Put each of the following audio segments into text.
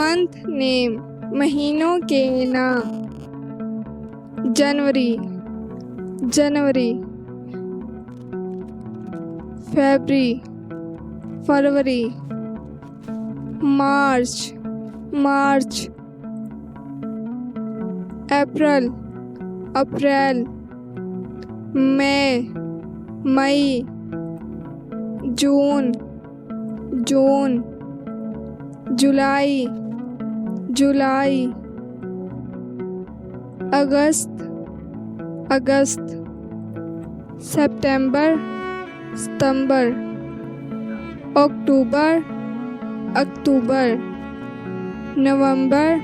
Month name, महीनों के नाम। जनवरी, जनवरी। फरवरी, फरवरी। मार्च, मार्च। अप्रैल, अप्रैल। मई, मई। जून, जून। जुलाई, जुलाई। अगस्त, अगस्त। सितंबर, सितंबर। अक्टूबर, अक्टूबर। नवंबर,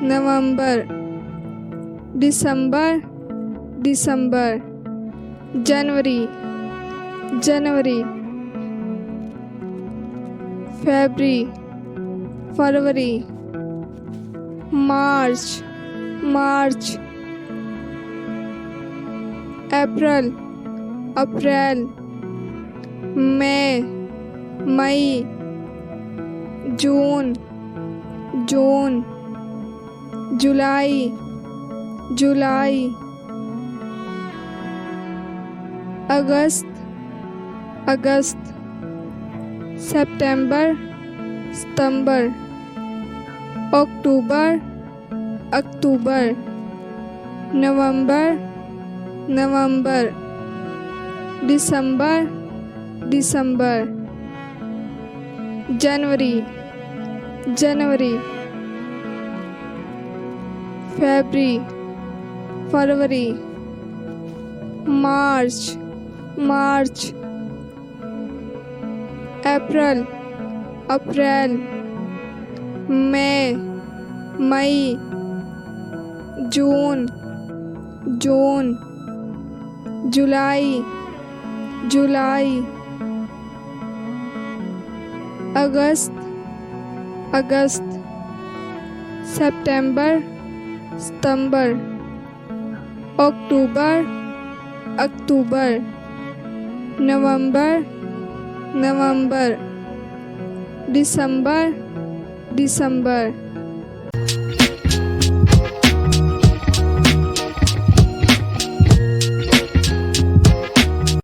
नवंबर। दिसंबर, दिसंबर। जनवरी, जनवरी। फरवरी, फरवरी। मार्च, मार्च। अप्रैल, अप्रैल। मई, मई। जून, जून। जुलाई, जुलाई। अगस्त, अगस्त। सितंबर, सितंबर। अक्टूबर, अक्टूबर। नवंबर, नवंबर। दिसंबर, दिसंबर। जनवरी, जनवरी। फरवरी, फरवरी। मार्च, मार्च। अप्रैल, अप्रैल। मई, मई। जून, जून। जुलाई, जुलाई। अगस्त, अगस्त। सितंबर, सितंबर। अक्टूबर, अक्टूबर। नवंबर, नवंबर। दिसंबर, दिसंबर।